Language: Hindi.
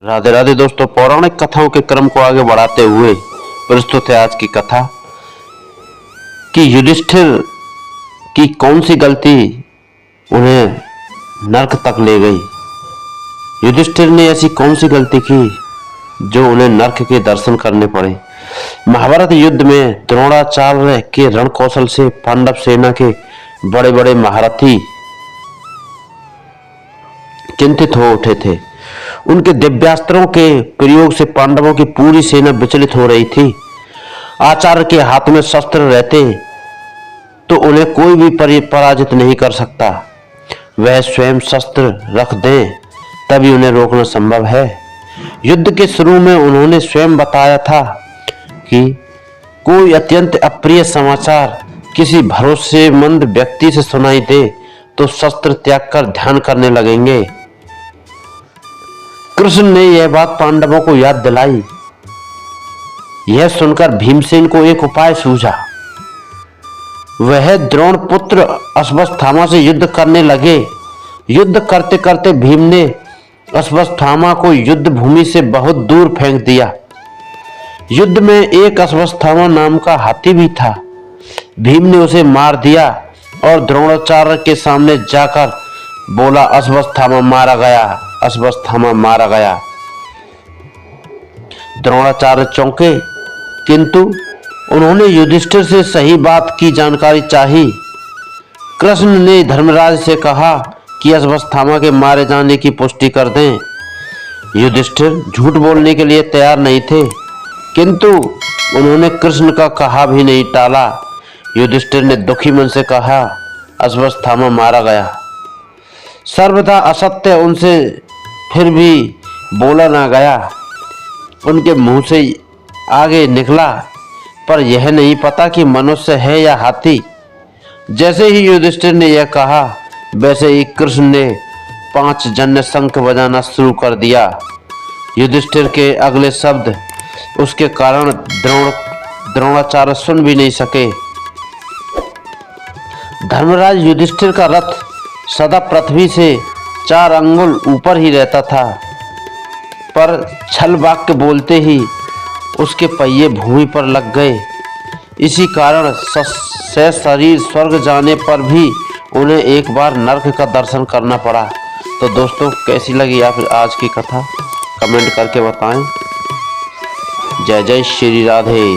राधे राधे दोस्तों, पौराणिक कथाओं के क्रम को आगे बढ़ाते हुए प्रस्तुत है आज की कथा कि युधिष्ठिर की कौन सी गलती उन्हें नरक तक ले गई। युधिष्ठिर ने ऐसी कौन सी गलती की जो उन्हें नरक के दर्शन करने पड़े। महाभारत युद्ध में द्रोणाचार्य के रण कौशल से पांडव सेना के बड़े बड़े महारथी चिंतित हो उठे थे। उनके दिव्यास्त्रों के प्रयोग से पांडवों की पूरी सेना विचलित हो रही थी। आचार्य के हाथ में शस्त्र रहते तो उन्हें कोई भी पराजित नहीं कर सकता। वह स्वयं शस्त्र रख दें तभी उन्हें रोकना संभव है। युद्ध के शुरू में उन्होंने स्वयं बताया था कि कोई अत्यंत अप्रिय समाचार किसी भरोसेमंद व्यक्ति से सुनाई दे तो शस्त्र त्याग कर ध्यान करने लगेंगे। कृष्ण ने यह बात पांडवों को याद दिलाई। यह सुनकर भीमसेन को एक उपाय सूझा। वह द्रोण पुत्र अश्वत्थामा से युद्ध करने लगे। युद्ध करते करते भीम ने अश्वत्थामा को युद्ध भूमि से बहुत दूर फेंक दिया। युद्ध में एक अश्वत्थामा नाम का हाथी भी था। भीम ने उसे मार दिया और द्रोणाचार्य के सामने जाकर बोला, अश्वत्थामा मारा गया, अश्वत्थामा मारा गया। द्रोणाचार्य चौंके, किंतु उन्होंने युधिष्ठिर से सही बात की जानकारी चाही। कृष्ण ने धर्मराज से कहा कि अश्वत्थामा के मारे जाने की पुष्टि कर दें। युधिष्ठिर झूठ बोलने के लिए तैयार नहीं थे, किंतु उन्होंने कृष्ण का कहा भी नहीं टाला। युधिष्ठिर ने दुखी मन से कहा, अश्वत्थामा मारा गया। सर्वथा असत्य उनसे फिर भी बोला ना गया। उनके मुंह से आगे निकला, पर यह नहीं पता कि मनुष्य है या हाथी। जैसे ही युधिष्ठिर ने यह कहा, वैसे ही कृष्ण ने 5 जन्य शंख बजाना शुरू कर दिया। युधिष्ठिर के अगले शब्द उसके कारण द्रोणाचार्य सुन भी नहीं सके। धर्मराज युधिष्ठिर का रथ सदा पृथ्वी से 4 अंगुल ऊपर ही रहता था, पर छल वाक्य बोलते ही उसके पहिए भूमि पर लग गए। इसी कारण शरीर स्वर्ग जाने पर भी उन्हें एक बार नरक का दर्शन करना पड़ा। तो दोस्तों, कैसी लगी या फिर आज की कथा कमेंट करके बताएं। जय जय श्री राधे।